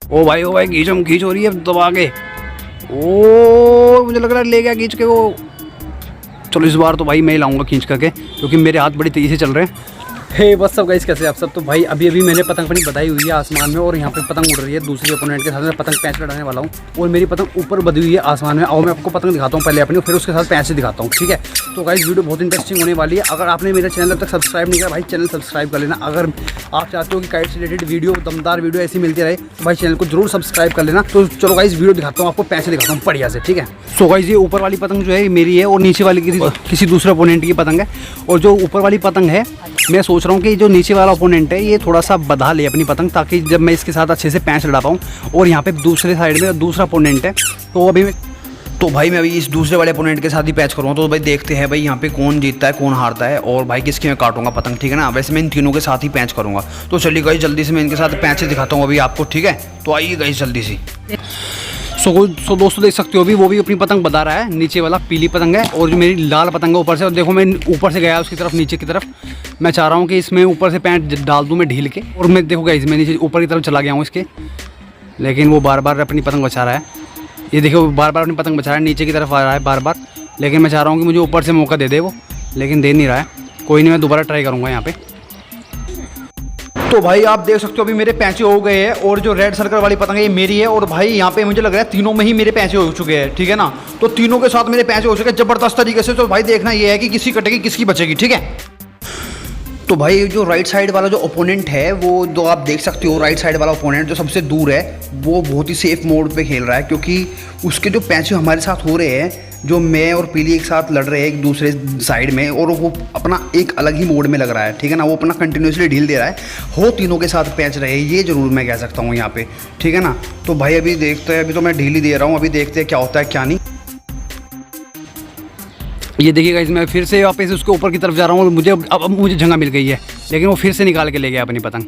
ओ भाई खींच हो रही है दबा के। ओ मुझे लग रहा है ले गया खींच के वो। चलो इस बार तो भाई मैं ही लाऊंगा खींच करके, क्योंकि मेरे हाथ बड़ी तेज़ी से चल रहे हैं। हे बस सब गाइस, कैसे आप सब। तो भाई अभी मैंने पतंग अपनी बताई हुई है आसमान में, और यहाँ पे पतंग उड़ रही है दूसरे ओपोनेंट के साथ। मैं पतंग पैंच लड़ाने वाला हूँ और मेरी पतंग ऊपर बधी हुई है आसमान में। और मैं आपको पतंग दिखाता हूँ पहले अपनी, फिर उसके साथ पैंच दिखाता हूँ, ठीक है। तो गाइस वीडियो बहुत इंटरेस्टिंग होने वाली है। अगर आपने मेरा चैनल अब तक सब्सक्राइब नहीं किया भाई, चैनल सब्सक्राइब कर लेना। अगर आप चाहते हो कि काइट से रिलेटेड वीडियो, दमदार वीडियो ऐसी मिलती रहे, तो भाई चैनल को जरूर सब्सक्राइब कर लेना। तो चलो गाइस वीडियो दिखाता हूँ आपको, पैंच दिखाता हूँ बढ़िया से, ठीक है। सो गाइस ये ऊपर वाली पतंग जो है मेरी है, और नीचे वाली किसी दूसरे ओपोनेंट की पतंग है। और जो ऊपर वाली पतंग है, मैं सोच रहा हूँ कि जो नीचे वाला ओपोनेंट है ये थोड़ा सा बधा ले अपनी पतंग, ताकि जब मैं इसके साथ अच्छे से पैंच लड़ा पाऊँ। और यहाँ पे दूसरे साइड में दूसरा ओपोनेंट है, तो भाई मैं अभी इस दूसरे वाले ओपोनेंट के साथ ही पैच करूँगा। तो भाई देखते हैं भाई यहाँ पे कौन जीतता है कौन हारता है, और भाई किसकी मैं काटूंगा पतंग, ठीक है ना। वैसे मैं इन तीनों के साथ ही पैंच करूँगा। तो चलिए गाइस जल्दी से मैं इनके साथ पैंच दिखाता हूँ अभी आपको, ठीक है। तो आइए गाइस जल्दी से। सो दोस्तों देख सकते हो अभी वो भी अपनी पतंग बता रहा है। नीचे वाला पीली पतंग है, और जो मेरी लाल पतंग है ऊपर से। और देखो मैं ऊपर से गया उसकी तरफ, नीचे की तरफ। मैं चाह रहा हूँ कि इसमें ऊपर से पैंट डाल दूँ मैं ढील के, और मैं देखो गाइस मैं नीचे ऊपर की तरफ चला गया हूँ इसके, लेकिन वो बार बार अपनी पतंग बचा रहा है। ये देखो बार बार अपनी पतंग बचा रहा है, नीचे की तरफ आ रहा है बार बार। लेकिन मैं चाह रहा हूँ कि मुझे ऊपर से मौका दे दे वो, लेकिन दे नहीं रहा है। कोई नहीं, मैं दोबारा ट्राई करूँगा यहाँ पे। तो भाई आप देख सकते हो अभी मेरे पैंचे हो गए हैं, और जो रेड सर्कल वाली पतंग है ये मेरी है। और भाई यहाँ पे मुझे लग रहा है तीनों में ही मेरे पैंचे हो चुके हैं, ठीक है ना। तो तीनों के साथ मेरे पैंचे हो चुके हैं ज़बरदस्त तरीके से। तो भाई देखना ये है कि किसकी कटेगी किसकी बचेगी, ठीक है। तो भाई जो राइट साइड वाला जो ओपोनेंट है, वो जो आप देख सकते हो राइट साइड वाला ओपोनेंट जो सबसे दूर है, वो बहुत ही सेफ मोड पे खेल रहा है, क्योंकि उसके जो पैंचे हमारे साथ हो रहे हैं, जो मैं और पीली एक साथ लड़ रहे हैं एक दूसरे साइड में, और वो अपना एक अलग ही मोड में लग रहा है, ठीक है ना। वो अपना कंटिन्यूसली ढील दे रहा है, हो तीनों के साथ पैंच रहे, ये जरूर मैं कह सकता हूँ यहाँ पे, ठीक है ना। तो भाई अभी देखते हैं, अभी तो मैं ढील ही दे रहा हूँ, अभी देखते हैं क्या होता है क्या नहीं। ये देखिए गाइस मैं फिर से वापस उसके ऊपर की तरफ जा रहा हूँ, और अब मुझे जगह मिल गई है, लेकिन वो फिर से निकाल के ले गया अपनी पतंग।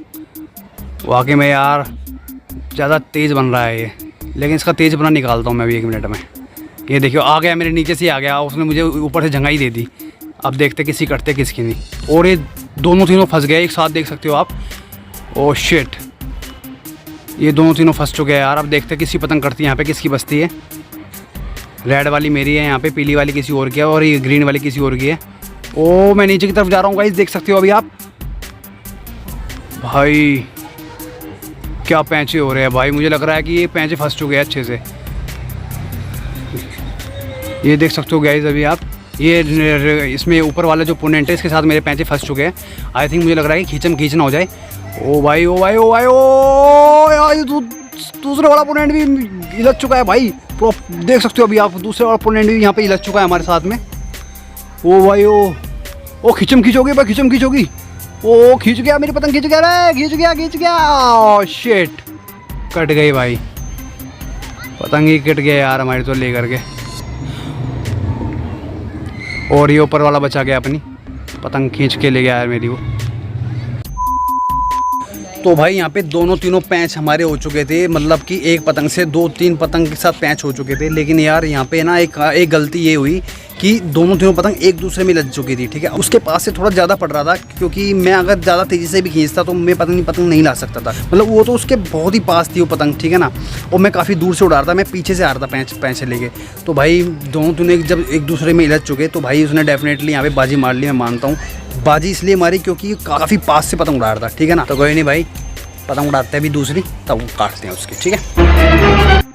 वाकई में यार ज़्यादा तेज़ बन रहा है ये, लेकिन इसका तेज़ बना निकालता हूँ मैं अभी 1 मिनट में। ये देखियो आ गया, मेरे नीचे से आ गया, उसने मुझे ऊपर से जगह ही दे दी। अब देखते किसी कटते किसकी नहीं। और ये दोनों तीनों फंस गए एक साथ, देख सकते हो आप। ओह शिट, ये दोनों तीनों फंस चुके हैं यार। अब देखते किसी पतंग कटती है यहाँ पे, किसकी बचती है। रेड वाली मेरी है यहाँ पे, पीली वाली किसी और की है, और ये ग्रीन वाली किसी और की है। ओ मैं नीचे की तरफ जा रहा हूँ गाइस, देख सकते हो अभी आप। भाई क्या पैंचे हो रहे हैं भाई, मुझे लग रहा है कि ये पैंचे फंस चुके हैं अच्छे से। ये देख सकते हो गाइस अभी आप, ये इसमें ऊपर वाला जो ओपोनेंट है इसके साथ मेरे पैंचे फंस चुके हैं। आई थिंक मुझे लग रहा है कि खींचना हो जाए। ओ भाई ओ भाई ओ भाई ओ यार, दूसरा वाला ओपोनेंट भी इलझ चुका है भाई। तो देख सकते हो अभी आप, दूसरा वाला ओपोनेंट भी यहाँ पे इलझ चुका है हमारे साथ में। ओ भाई ओ खींच होगी भाई, खींच होगी। ओ खींच गया, मेरी पतंग खींच गया रे, खींच गया। ओह शिट, कट गई भाई, पतंग ही कट गया यार हमारी तो ले करके। और ये ऊपर वाला बचा गया, अपनी पतंग खींच के ले गया यार मेरी वो। तो भाई यहाँ पे दोनों तीनों पैंच हमारे हो चुके थे, मतलब कि एक पतंग से 2-3 पतंग के साथ पैंच हो चुके थे। लेकिन यार यहाँ पे ना एक गलती ये हुई कि दोनों तीनों पतंग एक दूसरे में लग चुकी थी, ठीक है। उसके पास से थोड़ा ज़्यादा पड़ रहा था, क्योंकि मैं अगर ज़्यादा तेज़ी से भी खींचता तो मैं पतंग नहीं ला सकता था। मतलब वो तो उसके बहुत ही पास थी वो पतंग, ठीक है ना। और मैं काफ़ी दूर से उड़ा रहा था, मैं पीछे से आ रहा था पैंच लेके। तो भाई दोनों तीनों जब एक दूसरे में इलझ चुके, तो भाई उसने डेफिनेटली यहाँ पे बाजी मार ली। मैं मानता हूँ बाजी इसलिए मारी क्योंकि काफ़ी पास से पतंग उड़ा रहा था, ठीक है ना। तो कोई नहीं भाई, पतंग उड़ाते हैं अभी दूसरी, तब काटते हैं उसकी, ठीक है।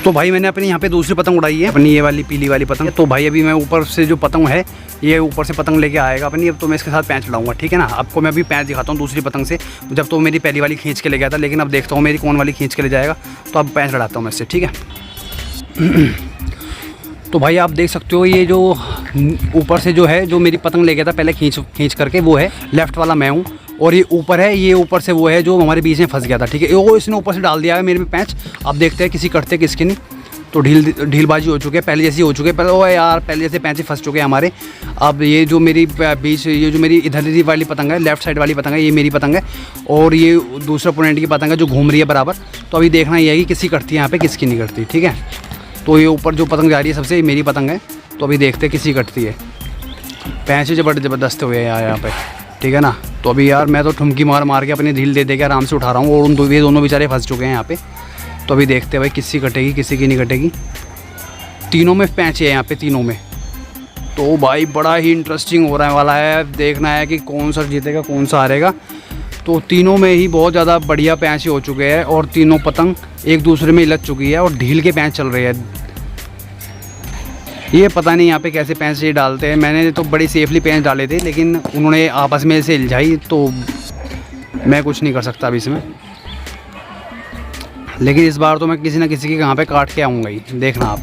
तो भाई मैंने अपनी यहाँ पे दूसरी पतंग उड़ाई है, अपनी ये वाली पीली वाली पतंग। तो भाई अभी मैं ऊपर से जो पतंग है, ये ऊपर से पतंग लेके आएगा अपनी। अब तो मैं इसके साथ पैंच लड़ाऊंगा, ठीक है ना। आपको मैं अभी पैंच दिखाता हूँ दूसरी पतंग से। जब तो मेरी पहली वाली खींच के ले गया था, लेकिन अब देखता हूँ मेरी कौन वाली खींच के ले जाएगा। तो अब पैंच लड़ाता हूँ मैं इससे, ठीक है। तो भाई आप देख सकते हो ये जो ऊपर से जो है, जो मेरी पतंग ले गया था पहले खींच करके, वो है लेफ़्ट वाला मैं हूँ। और ये ऊपर है, ये ऊपर से वो है जो हमारे बीच में फंस गया था, ठीक है। वो इसने ऊपर से डाल दिया है मेरे में पैंच। अब देखते हैं किसी कटते किसकी नहीं। तो ढीलबाजी हो चुकी है, पहले जैसी हो चुकी है। पहले ओ यार, पहले जैसे पैंचे फंस चुके हैं हमारे। अब ये जो मेरी बीच, ये जो मेरी इधर वाली पतंग है, लेफ़्ट साइड वाली पतंग है, ये मेरी पतंग है। और ये दूसरा ओपोनेंट की पतंग है जो घूम रही है बराबर। तो अभी देखना ये है कि किसी कटती है यहाँ पे, किसकी नहीं कटती, ठीक है। तो ये ऊपर जो पतंग जा रही है सबसे, मेरी पतंग है। तो अभी देखते हैं किसी कटती है। पैंचे जबरदस्त हुए हैं यार यहाँ पे। ठीक है ना। तो अभी यार मैं तो ठुमकी मार मार के अपनी ढील दे दे के आराम से उठा रहा हूँ, और ये दोनों बेचारे फंस चुके हैं यहाँ पे। तो अभी देखते हैं भाई किसी कटेगी किसी की नहीं कटेगी। तीनों में पैंचे हैं यहाँ पे, तीनों में। तो भाई बड़ा ही इंटरेस्टिंग हो रहा वाला है, देखना है कि कौन सा जीतेगा कौन सा हारेगा। तो तीनों में ही बहुत ज़्यादा बढ़िया पैंचे हो चुके हैं और तीनों पतंग एक दूसरे में लग चुकी है और ढील के पैंच चल रहे हैं। ये पता नहीं यहाँ पे कैसे पैंच ये डालते हैं, मैंने तो बड़ी सेफली पैंच डाले थे, लेकिन उन्होंने आपस में से इल्झाई, तो मैं कुछ नहीं कर सकता अभी इसमें। लेकिन इस बार तो मैं किसी न किसी के कहाँ पे काट के आऊँगा ही, देखना आप।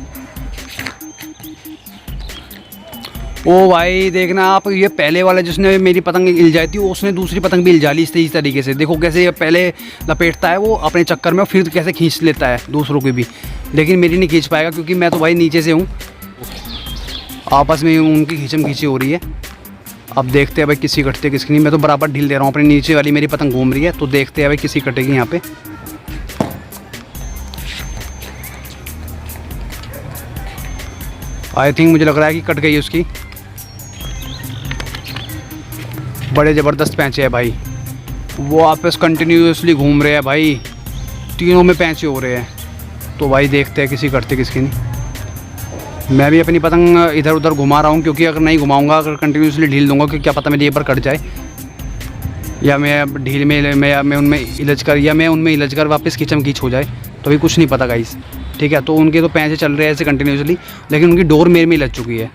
ओ भाई देखना आप, ये पहले वाला जिसने मेरी पतंग इल्जाई थी उसने दूसरी पतंग भी इल्जा ली इस तरीके से। देखो कैसे ये पहले लपेटता है वो अपने चक्कर में, फिर कैसे खींच लेता है दूसरों की भी, लेकिन मेरी नहीं खींच पाएगा क्योंकि मैं तो भाई नीचे से हूँ। आपस में उनकी खींचम खींची हो रही है। अब देखते हैं भाई किसी कटते किसकी नहीं। मैं तो बराबर ढील दे रहा हूँ, अपनी नीचे वाली मेरी पतंग घूम रही है, तो देखते हैं भाई किसी कटेगी यहाँ पे। आई थिंक मुझे लग रहा है कि कट गई उसकी। बड़े ज़बरदस्त पैंचे है भाई, वो आपस कंटिन्यूसली घूम रहे हैं भाई, तीनों में पैंचे हो रहे हैं। तो भाई देखते हैं किसी कटते किसकी नहीं। मैं भी अपनी पतंग इधर उधर घुमा रहा हूँ, क्योंकि अगर नहीं घुमाऊंगा, अगर कंटिन्यूसली ढील दूंगा, कि क्या पता मेरी ये पर कट जाए, या मैं ढील में मैं उनमें इलझ कर, या मैं उनमें इलझ कर वापस खींचम खींच हो जाए, तो अभी कुछ नहीं पता गाइस। ठीक है, तो उनके तो पैंचे चल रहे हैं ऐसे कंटिन्यूसली, लेकिन उनकी डोर मेरे में लग चुकी है।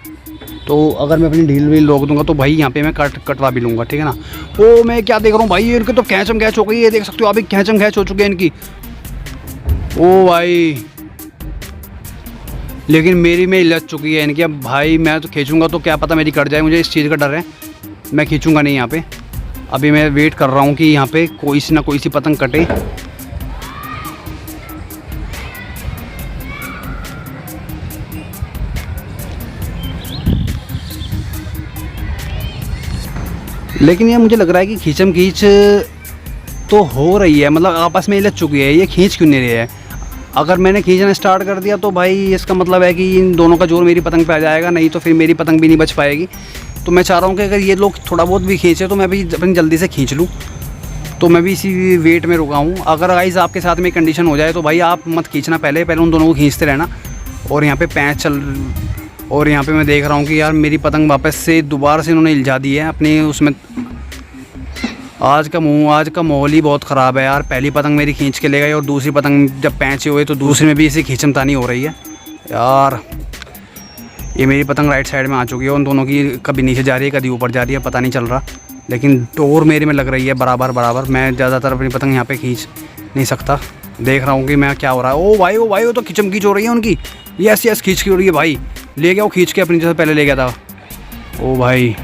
तो अगर मैं अपनी ढील वील रोक दूंगा तो भाई यहाँ पे मैं कटवा भी लूँगा। ठीक है ना। ओ मैं क्या देख रहा हूँ भाई, इनके तो कैचम कैच हो गई है, देख सकते हो अभी कैचम कैच हो चुके हैं इनकी। ओ भाई लेकिन मेरी में लग चुकी है इनकी। अब भाई मैं तो खींचूंगा तो क्या पता मेरी कट जाए, मुझे इस चीज़ का डर है, मैं खींचूंगा नहीं यहाँ पे। अभी मैं वेट कर रहा हूँ कि यहाँ पे कोई सी ना कोई सी पतंग कटे। लेकिन ये मुझे लग रहा है कि खींचम खींच तो हो रही है, मतलब आपस में लग चुकी है, ये खींच क्यों नहीं रही है। अगर मैंने खींचना स्टार्ट कर दिया तो भाई इसका मतलब है कि इन दोनों का जोर मेरी पतंग पे आ जाएगा, नहीं तो फिर मेरी पतंग भी नहीं बच पाएगी। तो मैं चाह रहा हूँ कि अगर ये लोग थोड़ा बहुत भी खींचे तो मैं भी अपनी जल्दी से खींच लूँ। तो मैं भी इसी वेट में रुका हूँ। अगर गाइस आपके साथ में कंडीशन हो जाए तो भाई आप मत खींचना, पहले उन दोनों को खींचते रहना। और यहाँ पे पैंच और यहाँ पे मैं देख रहा हूँ कि यार मेरी पतंग वापस से दोबारा से इन्होंने इल्झा दी है अपने उसमें। आज का माहौल ही बहुत ख़राब है यार। पहली पतंग मेरी खींच के ले गई और दूसरी पतंग जब पैंचे हुए तो दूसरी में भी इसी खींचमतानी हो रही है यार। ये मेरी पतंग राइट साइड में आ चुकी है, उन दोनों की कभी नीचे जा रही है कभी ऊपर जा रही है, पता नहीं चल रहा, लेकिन डोर मेरे में लग रही है बराबर। मैं ज़्यादातर अपनी पतंग यहाँ पे खींच नहीं सकता। देख रहा हूँ कि मैं क्या हो रहा है। ओ भाई वो तो खिंचम खींच हो रही है उनकी। यस खींच की हो रही है भाई, ले गया वो खींच के अपनी जैसे पहले ले गया था। ओ भाई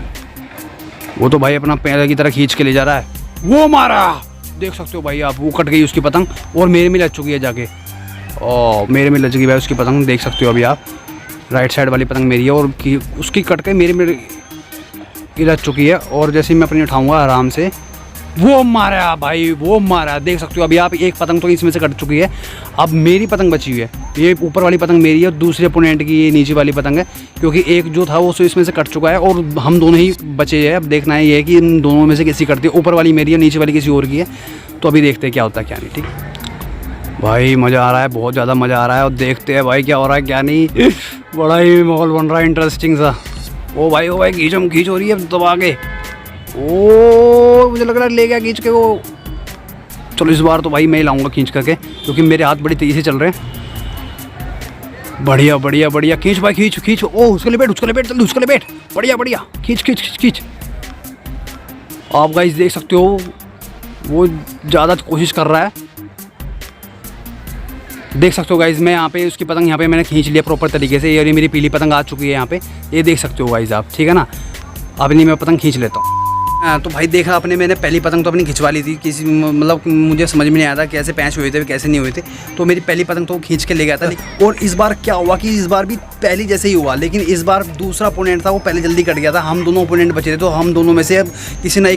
वो तो भाई अपना पहले की तरह खींच के ले जा रहा है। वो मारा, देख सकते हो भाई आप, वो कट गई उसकी पतंग और मेरे में लग चुकी है जाके। ओ मेरे में लग चुकी भाई उसकी पतंग, देख सकते हो अभी आप। राइट साइड वाली पतंग मेरी है और उसकी कट के मेरे में लग चुकी है। और जैसे ही मैं अपनी उठाऊँगा आराम से, वो मारा भाई, वो मारा, देख सकते हो अभी आप। एक पतंग तो इसमें से कट चुकी है, अब मेरी पतंग बची हुई है। ये ऊपर वाली पतंग मेरी है और दूसरे अपोनेंट की ये नीचे वाली पतंग है, क्योंकि एक जो था वो इसमें से कट चुका है और हम दोनों ही बचे हैं। अब देखना है ये कि इन दोनों में से किसी कटती है, ऊपर वाली मेरी है, नीचे वाली किसी और की है। तो अभी देखते हैं क्या होता है क्या नहीं। ठीक भाई, मज़ा आ रहा है, बहुत ज़्यादा मज़ा आ रहा है। और देखते हैं भाई क्या हो रहा है क्या नहीं। बड़ा ही माहौल बन रहा है इंटरेस्टिंग सा। ओ भाई खींचम खींच हो रही है दबा के। ओ मुझे लग रहा है ले गया खींच के वो। चलो इस बार तो भाई मैं ही लाऊंगा खींच करके, क्योंकि मेरे हाथ बड़ी तेज़ी से चल रहे हैं। बढ़िया खींच भाई, खींच। ओ उसको लेपेट जल्दी, उसको लेपेट। बढ़िया खींच। आप गाइस देख सकते हो वो ज़्यादा कोशिश कर रहा है। देख सकते हो गाइस, मैं यहाँ पे उसकी पतंग यहाँ पे मैंने खींच लिया प्रॉपर तरीके से। ये मेरी पीली पतंग आ चुकी है यहाँ पे, ये देख सकते हो गाइस आप। ठीक है ना, अपनी मैं पतंग खींच लेता हूँ। तो भाई देखा मैंने पहली पतंग तो अपनी खिंचवा ली थी, किसी मतलब मुझे समझ में नहीं आया था कैसे पैंच हुए थे कैसे नहीं हुए थे। तो मेरी पहली पतंग तो खींच के ले गया था। और इस बार क्या हुआ कि इस बार भी पहली जैसे ही हुआ, लेकिन इस बार दूसरा ओपोनेंट था वो पहले जल्दी कट गया था। हम दोनों ओपोनेंट बचे थे, तो हम दोनों में से अब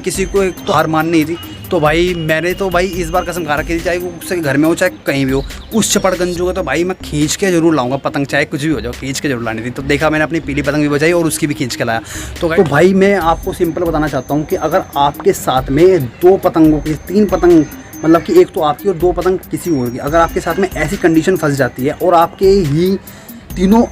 किसी को तो हार माननी थी। तो भाई मैंने तो भाई इस बार कसम खा रखी थी, चाहे वो उसके घर में हो चाहे कहीं भी हो, उस चपड़गंज को तो भाई मैं खींच के जरूर लाऊंगा पतंग, चाहे कुछ भी हो जाओ, खींच के जरूर लानी थी। तो देखा मैंने अपनी पीली पतंग भी बजाई और उसकी भी खींच के लाया। तो भाई मैं आपको सिंपल बताना चाहता हूँ कि अगर आपके साथ में 2 पतंगों की 3 पतंग, मतलब कि एक तो आपकी और 2 पतंग किसी और की, अगर आपके साथ में ऐसी कंडीशन फंस जाती है और आपके ही तीनों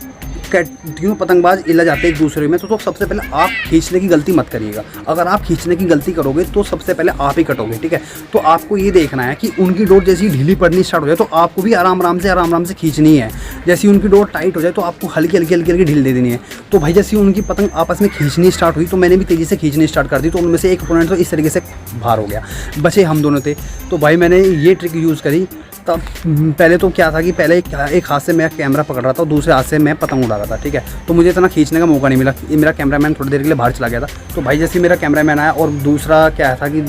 पतंगबाज इला जाते हैं एक दूसरे में, तो सबसे पहले आप खींचने की गलती मत करिएगा। अगर आप खींचने की गलती करोगे तो सबसे पहले आप ही कटोगे, ठीक है। तो आपको ये देखना है कि उनकी डोर जैसी ढीली पड़नी स्टार्ट हो जाए तो आपको भी आराम आराम से खींचनी है। जैसी उनकी डोर टाइट हो जाए तो आपको हल्की हल्की ढील दे देनी है। तो भाई जैसी उनकी पतंग आपस में खींचनी स्टार्ट हुई तो मैंने भी तेज़ी से खींचनी स्टार्ट कर दी। तो उनमें से एक अपोनेंट तो इस तरीके से बाहर हो गया, बचे हम दोनों थे। तो भाई मैंने ये ट्रिक यूज़ करी। तब पहले तो क्या था कि पहले एक हाथ से मैं कैमरा पकड़ रहा था और दूसरे हाथ से मैं पतंग उड़ा रहा था, ठीक है। तो मुझे इतना खींचने का मौका नहीं मिला, मेरा कैमरामैन थोड़ी देर के लिए बाहर चला गया था। तो भाई जैसे मेरा कैमरामैन आया और दूसरा क्या था कि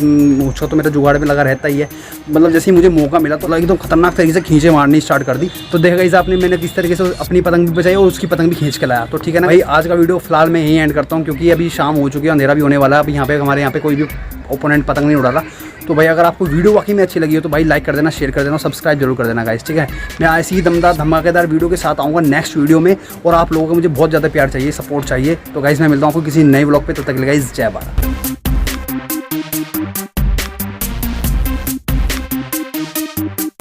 उसका तो मेरा जुगाड़ में लगा रहता ही है, मतलब जैसे ही मुझे मौका मिला तो एकदम खतरनाक तरीके से खींचे मारनी स्टार्ट कर दी। तो देखा इस आपने मैंने इस तरीके से अपनी पतंग भी बचाई और उसकी पतंग भी खींच के लाया। तो ठीक है ना भाई, आज का वीडियो फिलहाल मैं यहीं एंड करता हूँ क्योंकि अभी शाम हो चुकी है, अंधेरा भी होने वाला है। अब यहाँ पे हमारे यहाँ पे कोई भी ओपोनेंट पतंग नहीं उड़ा रहा। तो भाई अगर आपको वीडियो वाकई में अच्छी लगी हो तो भाई लाइक कर देना, शेयर कर देना और सब्सक्राइब जरूर कर देना गाइस, ठीक है। मैं ऐसी ही दमदार धमाकेदार वीडियो के साथ आऊँगा नेक्स्ट वीडियो में, और आप लोगों को मुझे बहुत ज़्यादा प्यार चाहिए, सपोर्ट चाहिए। तो गाइस मैं मिलता हूँ आपको किसी नए व्लॉग पे, तब तक के लिए गाइस जय भारत।